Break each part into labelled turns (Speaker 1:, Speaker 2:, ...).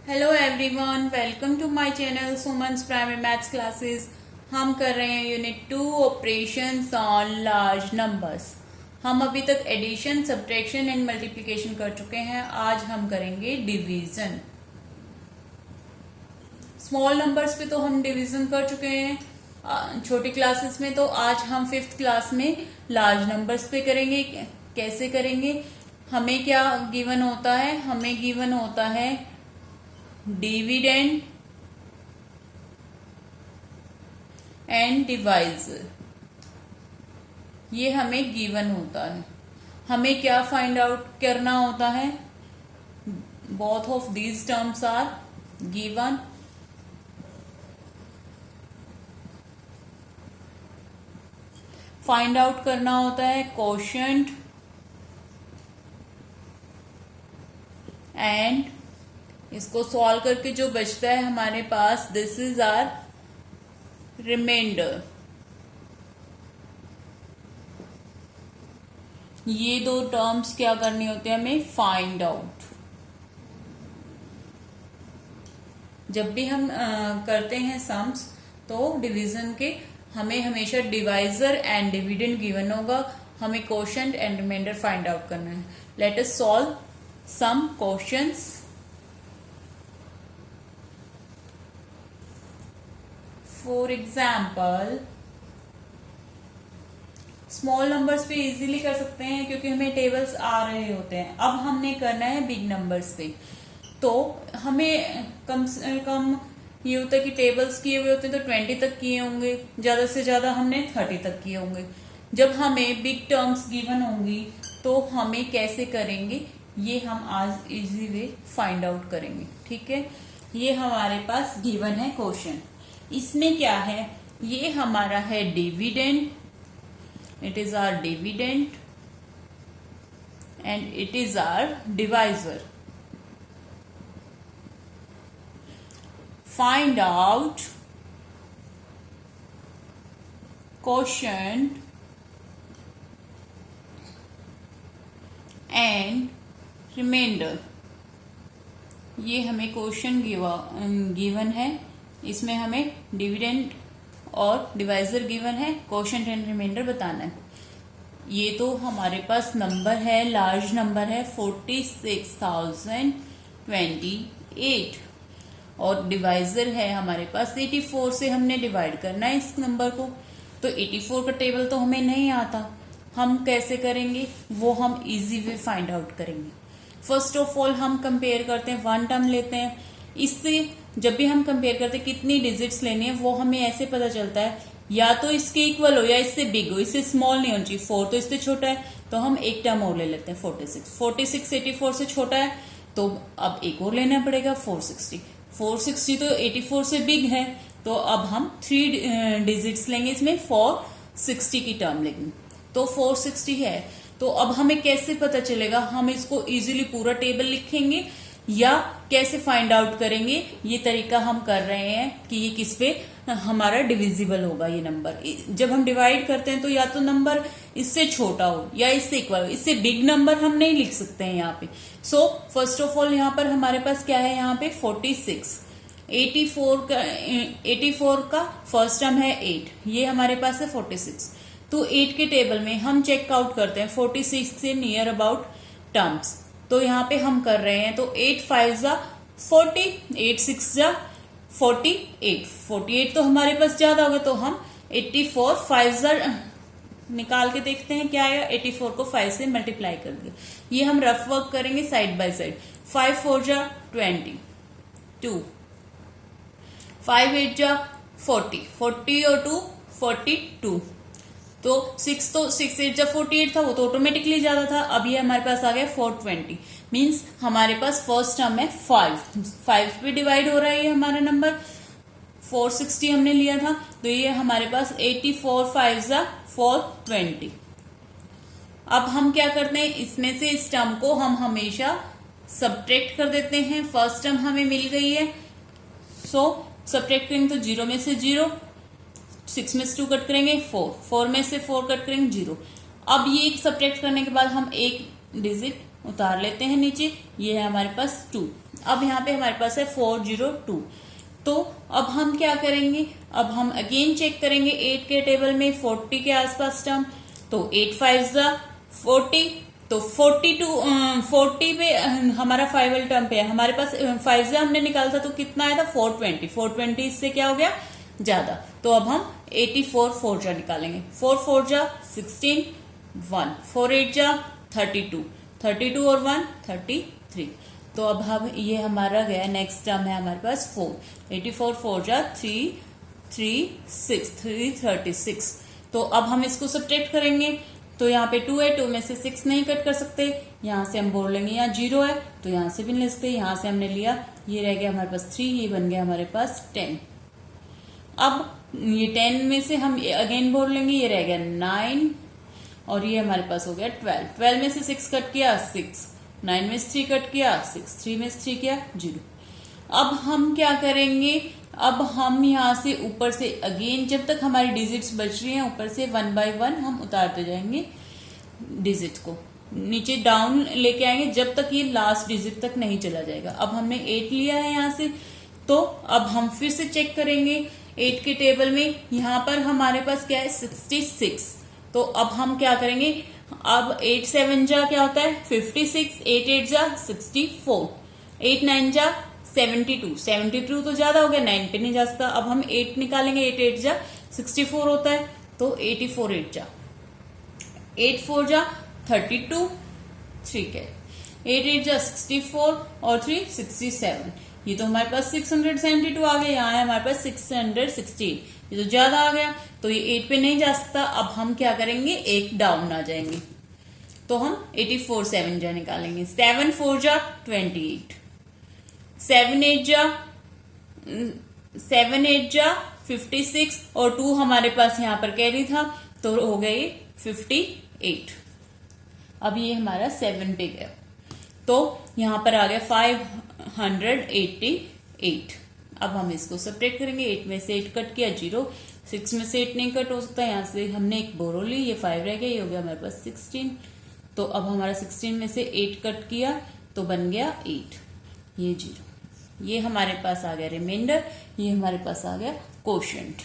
Speaker 1: Hello everyone, welcome to my channel Suman's primary maths classes. हम कर रहे हैं unit 2 operations on large numbers. हम अभी तक एडिशन, सब्ट्रैक्शन एंड मल्टीप्लिकेशन कर चुके हैं। आज हम करेंगे डिवीजन। स्मॉल नंबर्स पे तो हम डिवीजन कर चुके हैं छोटी क्लासेस में, तो आज हम 5th क्लास में लार्ज नंबर्स पे करेंगे। कैसे करेंगे? हमें क्या गिवन होता है? हमें गिवन होता है डिविडेंड एंड डिवाइजर। ये हमें गिवन होता है। हमें क्या फाइंड आउट करना होता है? Both of these terms are given. Find out करना होता है कोशेंट एंड इसको सॉल्व करके जो बचता है हमारे पास, दिस इज आर रिमाइंडर। ये दो टर्म्स क्या करनी होती है हमें? Find out. जब भी हम करते हैं सम्स तो डिवीजन के, हमें हमेशा डिवाइजर एंड डिविडेंड गिवन होगा। हमें quotient and remainder find out करना है। Let us solve some questions. For example, small numbers पे इजीली कर सकते हैं क्योंकि हमें टेबल्स आ रहे होते हैं। अब हमने करना है बिग नंबर्स पे, तो हमें कम से कम ये होता है कि टेबल्स किए हुए होते हैं तो 20 तक किए होंगे, ज्यादा से ज्यादा हमने 30 तक किए होंगे। जब हमें बिग टर्म्स गिवन होंगी तो हमें कैसे करेंगे, ये हम आज इजी वे फाइंड आउट करेंगे। ठीक है, ये हमारे पास गिवन है क्वेश्चन। इसमें क्या है? ये हमारा है dividend, it is our dividend and it is our divisor. Find out quotient and remainder. ये हमें क्वेश्चन गिवन है, इसमें हमें डिविडेंड और डिवाइजर गिवन है, क्वोशंट एंड रिमाइंडर बताना है। ये तो हमारे पास नंबर है, लार्ज नंबर है 46,028 और डिवाइजर है हमारे पास 84 से हमने डिवाइड करना है इस नंबर को। तो 84 का टेबल तो हमें नहीं आता, हम कैसे करेंगे वो हम इजी वे फाइंड आउट करेंगे। फर्स्ट ऑफ ऑल हम कंपेयर करते हैं, वन टर्म लेते हैं। इससे जब भी हम कंपेयर करते हैं कितनी डिजिट्स लेनी है वो हमें ऐसे पता चलता है, या तो इसके इक्वल हो या इससे बिग हो। इससे स्मॉल नहीं होनी चाहिए, 4 तो इससे छोटा है, तो हम एक टर्म और ले लेते हैं 46। 46 84 से छोटा है तो अब एक और लेना पड़ेगा 460। 460 तो 84 से बिग है, तो अब हम 3 डिजिट्स लेंगे, इसमें 460 की टर्म लेंगे। तो 460 है, तो अब हमें कैसे पता चलेगा? हम इसको इजीली पूरा टेबल लिखेंगे या कैसे फाइंड आउट करेंगे? ये तरीका हम कर रहे हैं कि ये किस पे हमारा डिविजिबल होगा। ये नंबर जब हम डिवाइड करते हैं तो या तो नंबर इससे छोटा हो या इससे इक्वल हो, इससे बिग नंबर हम नहीं लिख सकते हैं यहाँ पे। सो फर्स्ट ऑफ ऑल यहाँ पर हमारे पास क्या है? यहाँ पे 46। 84 का फर्स्ट टर्म है 8, ये हमारे पास है 46। तो 8 के टेबल में हम चेक आउट करते हैं 46 से नियर अबाउट टर्म्स। तो यहाँ पे हम कर रहे हैं, तो 8 5 जा 40, 8 6 जा 48। 48 तो हमारे पास ज्यादा होगा, तो हम 84 5 जा निकाल के देखते हैं क्या आया। 84 को 5 से मल्टीप्लाई कर दिया। ये हम रफ वर्क करेंगे साइड बाय साइड। 5 4 जा 22, 5 8 जा 40, 40 और 2 42। तो 6 तो 6 8 जा 48 था, वो तो ऑटोमेटिकली ज्यादा था। अब ये हमारे पास आ गया 420, मीन्स हमारे पास फर्स्ट टर्म है 5 पे डिवाइड हो रहा है ये हमारा नंबर। 460 हमने लिया था, तो ये हमारे पास 84 5 जा 420। अब हम क्या करते हैं, इसमें से इस टर्म को हम हमेशा सब्ट्रैक्ट कर देते हैं। फर्स्ट टर्म हमें मिल गई है, सो सब्ट्रैक्ट करेंगे तो 0 में से 0, 6 में से 2 कट करेंगे 4, 4 में से 4 कट करेंगे 0। अब ये एक सब्ट्रैक्ट करने के बाद हम एक डिजिट उतार लेते हैं नीचे, ये है हमारे पास 2। अब यहाँ पे हमारे पास है 402। तो अब हम क्या करेंगे, अब हम अगेन चेक करेंगे 8 के टेबल में 40 के आसपास टर्म। तो 8 5 40, तो 40 पे हमारा 5 वाले टर्म पे है, हमारे पास 5 हमने निकाला था तो कितना आया था 420। इससे क्या हो गया ज्यादा, तो अब हम 84 4 जा निकालेंगे। 4 4 जा 16, 1 4 8 जा 32, 32 और 1 33। तो अब हम ये हमारा गया, नेक्स्ट टर्म है हमारे पास 4। 84 4 जा 336। तो अब हम इसको सब्ट्रैक्ट करेंगे, तो यहाँ पे 2 है, 2 में से 6 नहीं कट कर सकते, यहाँ से हम बोल लेंगे यहाँ 0 है तो यहाँ से भी नहीं ले सकते, यहाँ से हमने लिया, ये रह गया हमारे पास 3, ये बन गया हमारे पास 10। अब ये 10 में से हम अगेन बोल लेंगे, ये रह गया 9 और ये हमारे पास हो गया 12। 12 में से 6 कट किया 6, 9 में से 3 कट किया 6, 3 में से 3 किया 0। अब हम क्या करेंगे, अब हम यहाँ से ऊपर से अगेन जब तक हमारी डिजिट्स बच रही हैं ऊपर से 1 बाय 1 हम उतारते जाएंगे डिजिट को, नीचे डाउन लेके आएंगे जब तक ये लास्ट डिजिट तक नहीं चला जाएगा। अब हमने 8 लिया है यहाँ से, तो अब हम फिर से चेक करेंगे 8 के टेबल में, यहाँ पर हमारे पास क्या है 66। तो अब हम क्या करेंगे, अब 8 7 जा क्या होता है 56, 8 8 जा 64, 8 9 जा 72, 72 तो ज्यादा हो गया, 9 पे नहीं जा सकता। अब हम 8 निकालेंगे, 8 8 जा 64 होता है, तो 84 8 जा 8 4 जा 32, 3 है 8 8 जा 64 और 3 67। ये तो हमारे पास 672 आ गया, यहाँ है हमारे पास 616, ये तो ज्यादा आ गया, तो ये 8 पे नहीं जा सकता। अब हम क्या करेंगे, एक डाउन आ जाएंगे, तो हम 84 7 जा निकालेंगे। 7 4 जा 28, 7 8 जा 56 और 2 हमारे पास यहाँ पर कैरी था, तो हो गए 58। अब ये हमारा 7 पे गया, तो यहाँ पर आ गया 588। अब हम इसको सब्ट्रैक्ट करेंगे, 8 में से 8 कट किया 0, 6 में से 8 नहीं कट हो सकता, यहाँ से हमने एक बोरो ली, ये 5 रह गया, ये हो गया हमारे पास 16। तो अब हमारा 16 में से 8 कट किया तो बन गया 8, ये 0, ये हमारे पास आ गया रिमाइंडर, ये हमारे पास आ गया quotient.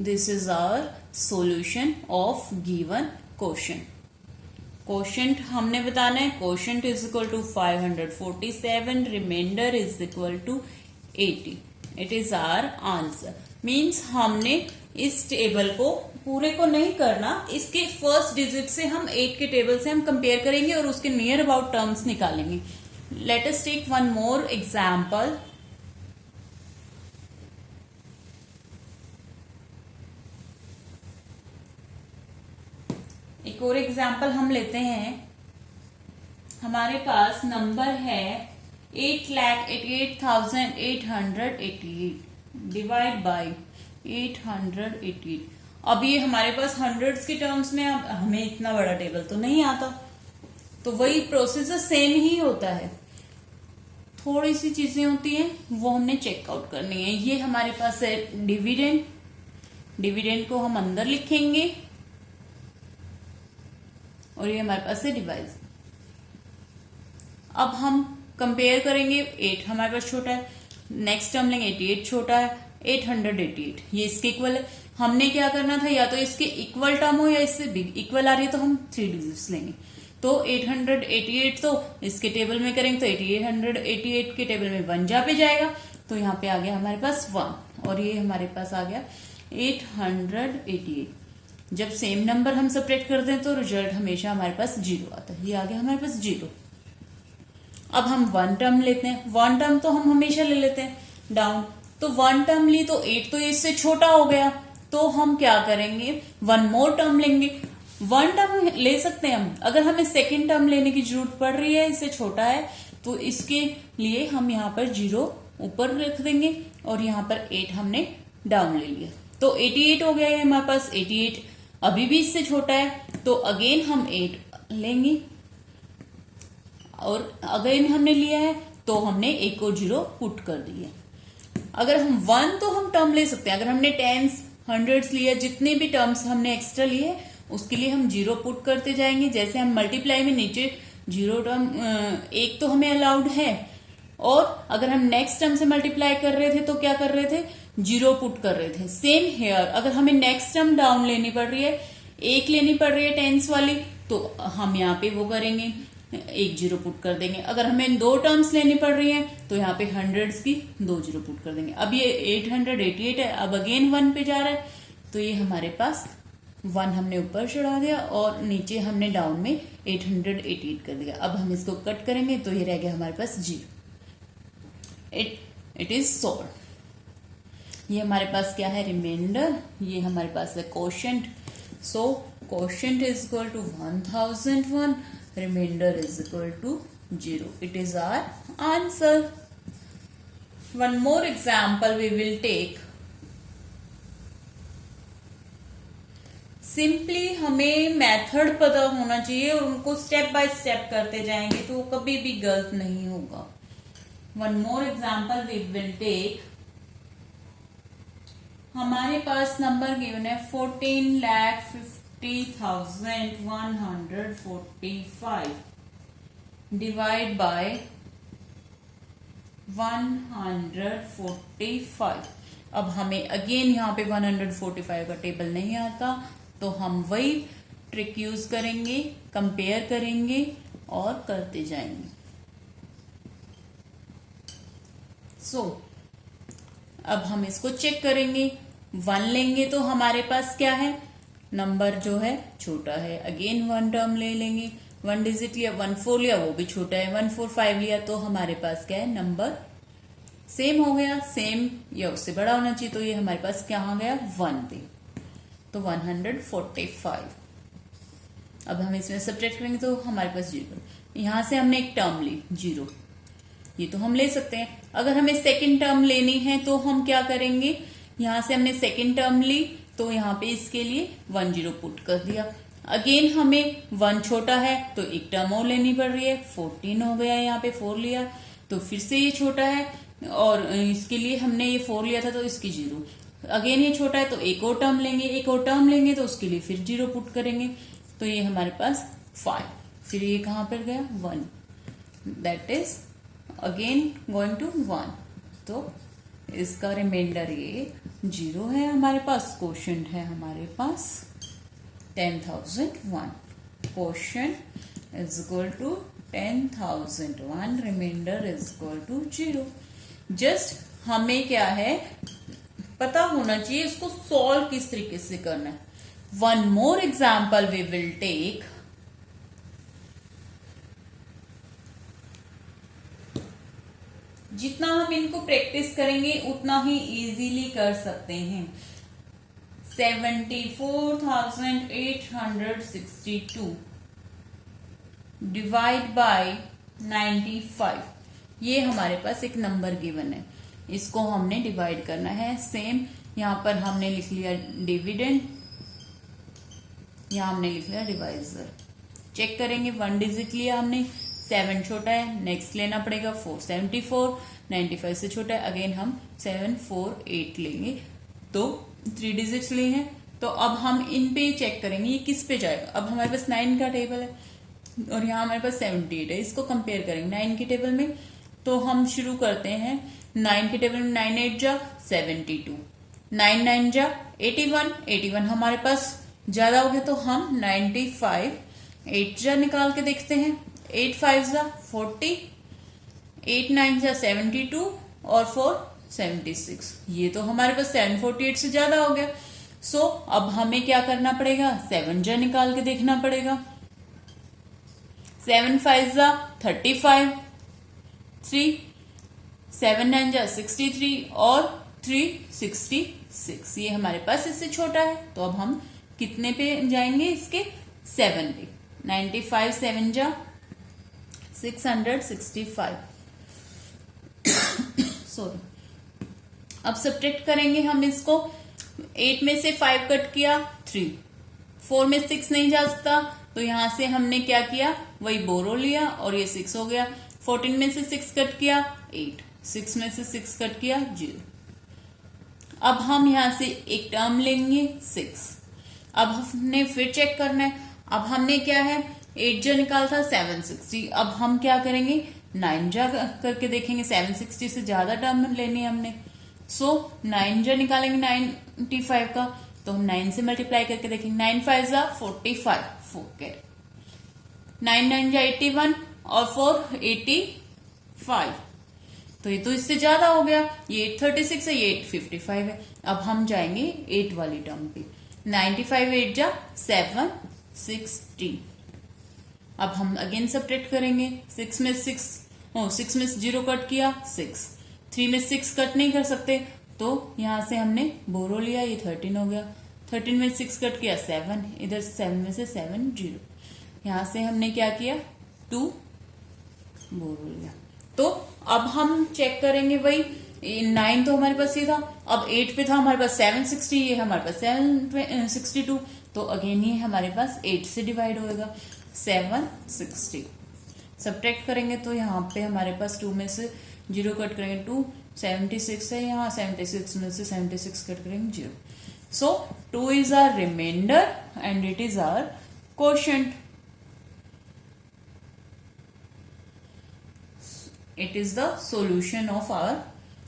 Speaker 1: This is our solution of given question. Quotient हमने बताना है, quotient is equal to 547, remainder is equal to 80। It is our answer. Means हमने इस टेबल को पूरे को नहीं करना, इसके फर्स्ट डिजिट से हम 8 के टेबल से हम कंपेयर करेंगे और उसके नियर अबाउट टर्म्स निकालेंगे। Let us take one more example. एक और एग्जाम्पल हम लेते हैं। हमारे पास नंबर है 8,88,888 डिवाइड बाई 888। अब ये हमारे पास हंड्रेड्स के टर्म्स में, अब हमें इतना बड़ा टेबल तो नहीं आता, तो वही प्रोसेस सेम ही होता है, थोड़ी सी चीजें होती हैं वो हमने चेकआउट करनी है। ये हमारे पास है डिविडेंड, डिविडेंड को हम अंदर लिखेंगे और ये हमारे पास है डिवाइड। अब हम कंपेयर करेंगे, 8 हमारे पास छोटा है, नेक्स्ट टर्म लेंगे 88 छोटा है, 888 ये इसके इक्वल है। हमने क्या करना था, या तो इसके इक्वल टर्म हो या इससे बिग, इक्वल आ रही है तो हम 3 डिजिट्स लेंगे। तो 888 तो इसके टेबल में करेंगे तो 888 के टेबल में 1 जा पे जाएगा, तो यहाँ पे आ गया हमारे पास 1 और ये हमारे पास आ गया 888। जब सेम नंबर हम सब्ट्रैक्ट करते हैं तो रिजल्ट हमेशा हमारे पास 0 आता है, ये आ गया हमारे पास 0। अब हम 1 टर्म लेते हैं, 1 टर्म तो हम हमेशा ले लेते हैं डाउन, तो 1 टर्म ली तो 8 तो इससे छोटा हो गया, तो हम क्या करेंगे 1 मोर टर्म लेंगे। 1 टर्म ले सकते हैं हम, अगर हमें सेकेंड टर्म लेने की जरूरत पड़ रही है, इससे छोटा है, तो इसके लिए हम यहाँ पर 0 ऊपर रख देंगे और यहाँ पर 8 हमने डाउन ले लिया, तो 88 हो गया है हमारे पास। 88 अभी भी इससे छोटा है, तो अगेन हम 8 लेंगे और अगेन हमने लिया है तो हमने 1 को 0 पुट कर दिया। अगर हम 1 तो हम टर्म ले सकते हैं, अगर हमने टेंस हंड्रेड्स लिया, जितने भी टर्म्स हमने एक्स्ट्रा लिए उसके लिए हम 0 पुट करते जाएंगे। जैसे हम मल्टीप्लाई में नीचे 0 टर्म एक तो हमें अलाउड है, और अगर हम नेक्स्ट टर्म से मल्टीप्लाई कर रहे थे तो क्या कर रहे थे, 0 पुट कर रहे थे। सेम हेयर, अगर हमें नेक्स्ट टर्म डाउन लेनी पड़ रही है, 1 लेनी पड़ रही है टेंस वाली, तो हम यहाँ पे वो करेंगे, 1 0 पुट कर देंगे। अगर हमें 2 टर्म्स लेनी पड़ रही है तो यहाँ पे हंड्रेड्स की 2 0 पुट कर देंगे। अब ये 888 है, अब अगेन 1 पे जा रहा है, तो ये हमारे पास 1 हमने ऊपर चढ़ा दिया और नीचे हमने डाउन में 888 कर दिया। अब हम इसको कट करेंगे तो ये रह गया हमारे पास 0। It is solve. ये हमारे पास क्या है, रिमाइंडर। ये हमारे पास है quotient. So quotient is equal to 1001, remainder is equal to 0. It is our answer. One more example we will take. Simply हमें मेथड पता होना चाहिए और उनको स्टेप बाय स्टेप करते जाएंगे तो कभी भी गलत नहीं होगा। One more example we will take. हमारे पास नंबर गिवन है 14,50,145 डिवाइड बाय 145। अब हमें अगेन यहाँ पे 145 का टेबल नहीं आता, तो हम वही ट्रिक यूज करेंगे, कंपेयर करेंगे और करते जाएंगे। अब हम इसको चेक करेंगे। 1 लेंगे तो हमारे पास क्या है, नंबर जो है छोटा है, अगेन 1 टर्म ले लेंगे। 1 डिजिट लिया, 1 4 लिया, वो भी छोटा है। 1 4 5 लिया तो हमारे पास क्या है, नंबर सेम हो गया, सेम या उससे बड़ा होना चाहिए, तो ये हमारे पास क्या आ गया, 1 पे, तो 145। अब हम इसमें सब्ट्रैक्ट करेंगे तो हमारे पास 0। यहां से हमने एक टर्म ली 0, ये तो हम ले सकते हैं। अगर हमें सेकंड टर्म लेनी है तो हम क्या करेंगे, यहां से हमने सेकंड टर्म ली तो यहाँ पे इसके लिए 1 0 पुट कर दिया। अगेन हमें 1 छोटा है तो एक टर्म और लेनी पड़ रही है, 14 हो गया, यहाँ पे 4 लिया तो फिर से ये छोटा है, और इसके लिए हमने ये 4 लिया था तो इसकी 0। अगेन ये छोटा है तो एक और टर्म लेंगे, एक और टर्म लेंगे तो उसके लिए फिर 0 पुट करेंगे, तो ये हमारे पास 5। फिर ये कहां पर गया, 1, that is again going to 1, तो इसका रिमाइंडर ये 0 है हमारे पास। कोशेंट है हमारे पास 10,001, quotient is equal to 10,001, remainder is equal to 0। Just हमें क्या है पता होना चाहिए इसको सॉल्व किस तरीके से करना है। One more example we will take. जितना हम इनको प्रैक्टिस करेंगे उतना ही इजीली कर सकते हैं। 74,862 डिवाइड बाय 95, ये हमारे पास एक नंबर गिवन है, इसको हमने डिवाइड करना है। सेम यहां पर हमने लिख लिया डिविडेंड, यहां हमने लिख लिया डिवाइजर। चेक करेंगे, 1 डिजिट लिया हमने, 7 छोटा है, नेक्स्ट लेना पड़ेगा 474, 95 से छोटा है, अगेन हम 748 लेंगे, तो 3 डिजिट्स लिए हैं। तो अब हम इन पे चेक करेंगे ये किस पे जाएगा। अब हमारे पास 9 का टेबल है और यहाँ हमारे पास 78 है, इसको कंपेयर करेंगे 9 के टेबल में। तो हम शुरू करते हैं 9 के टेबल में, 9 8 जा 72, 9 9 जा 81, 81 हमारे पास ज्यादा हो गया तो हम 95 8 जा निकाल के देखते हैं, 8 5 जा 40, 8 9 जा 72 और 4 76, ये तो हमारे पास 748 से ज्यादा हो गया। सो अब हमें क्या करना पड़ेगा, 7 जा निकाल के देखना पड़ेगा। 7 5 जा 35, 3 7 9 जा 63 और 3 66, ये हमारे पास इससे छोटा है। तो अब हम कितने पे जाएंगे, इसके 7 पे। 95 7 जा 665 सॉरी। अब सब्ट्रैक्ट करेंगे हम इसको, 8 में से 5 कट किया 3, 4 में 6 नहीं जा सकता तो यहां से हमने क्या किया, वही बोरो लिया और ये 6 हो गया। 14 में से 6 कट किया 8, 6 में से 6 कट किया 0। अब हम यहां से एक टर्म लेंगे 6, अब हमने फिर चेक करना है। अब हमने क्या है 8 जा निकाला था 760। अब हम क्या करेंगे 9 जा करके देखेंगे, 760 से ज्यादा टर्म लेनी है हमने। सो 9 जा निकालेंगे 95 का, तो हम 9 से मल्टीप्लाई करके देखेंगे। 9 5 जा 45, 9 9 जा 81 और 4 85। तो ये तो इससे ज्यादा हो गया, ये 836 है, ये 855 है। अब हम जाएंगे 8 वाली टर्म पे। 95 8 जा 760। अब हम अगेन सब्ट्रैक्ट करेंगे। 6 में 0 कट किया 6, 3 में 6 कट नहीं कर सकते, तो यहां से हमने बोरो लिया, ये 13 हो गया। 13 में 6 कट किया 7, इधर 7 में से 7 0, यहां से हमने क्या किया 2 बोरो लिया। तो अब हम चेक करेंगे वही 9 तो हमारे पास ये था, अब 8 पे था हमारे पास 760, ये हमारे पास 762, तो अगेन ये हमारे पास 8 से डिवाइड होएगा 760। सब्ट्रैक्ट करेंगे तो यहाँ पे हमारे पास 2 में से 0 कट करेंगे 2, 76 है, यहाँ 76 में से 76 कट करेंगे 0। So 2 is our remainder and it is our quotient. It is the solution of our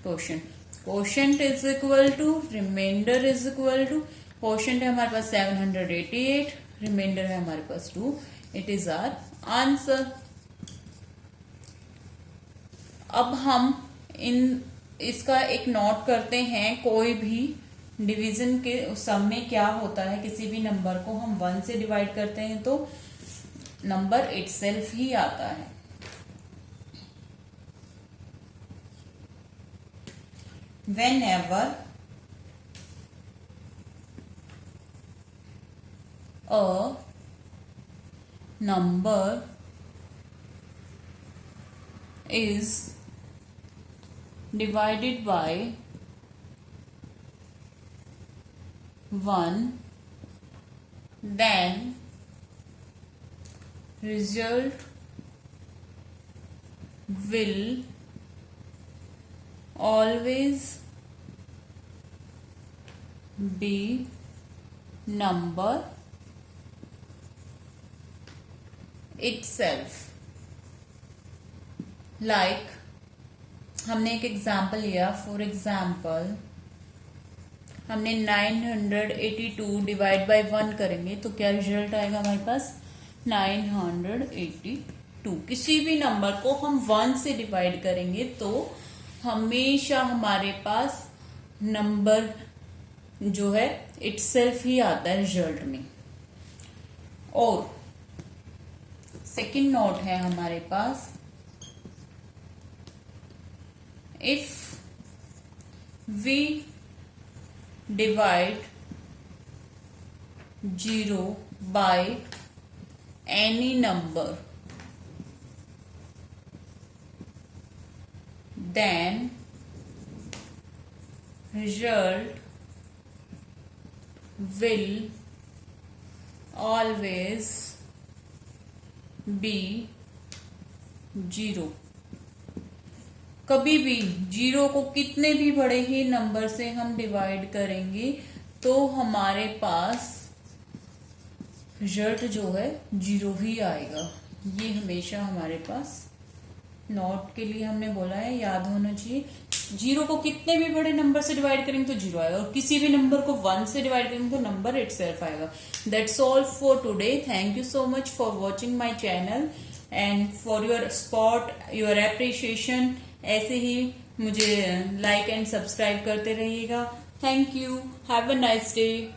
Speaker 1: quotient. Quotient is equal to remainder is equal to quotient है हमारे पास 788, remainder है हमारे पास 2. It is our answer. अब हम इसका एक note करते हैं, कोई भी डिवीजन के सम में क्या होता है, किसी भी नंबर को हम 1 से डिवाइड करते हैं तो नंबर इटसेल्फ ही आता है। Whenever a number is divided by 1, then result will always be number itself. Like हमने एक एग्जाम्पल लिया, फॉर एग्जाम्पल हमने 982 डिवाइड बाय 1 करेंगे तो क्या रिजल्ट आएगा हमारे पास 982। किसी भी नंबर को हम 1 से डिवाइड करेंगे तो हमेशा हमारे पास नंबर जो है इटसेल्फ ही आता है रिजल्ट में। और सेकंड नोट है हमारे पास, if we divide 0 by any number then result will always be 0। कभी भी 0 को कितने भी बड़े ही नंबर से हम डिवाइड करेंगे तो हमारे पास रिजल्ट जो है 0 ही आएगा। ये हमेशा हमारे पास नोट के लिए हमने बोला है, याद होना चाहिए। 0 को कितने भी बड़े नंबर से डिवाइड करेंगे तो 0 आएगा, और किसी भी नंबर को 1 से डिवाइड करेंगे तो नंबर इटसेल्फ आएगा। That's all for today. Thank you so much for watching my channel and for your support, your appreciation. ऐसे ही मुझे लाइक एंड सब्सक्राइब करते रहिएगा। Thank you, have a nice day.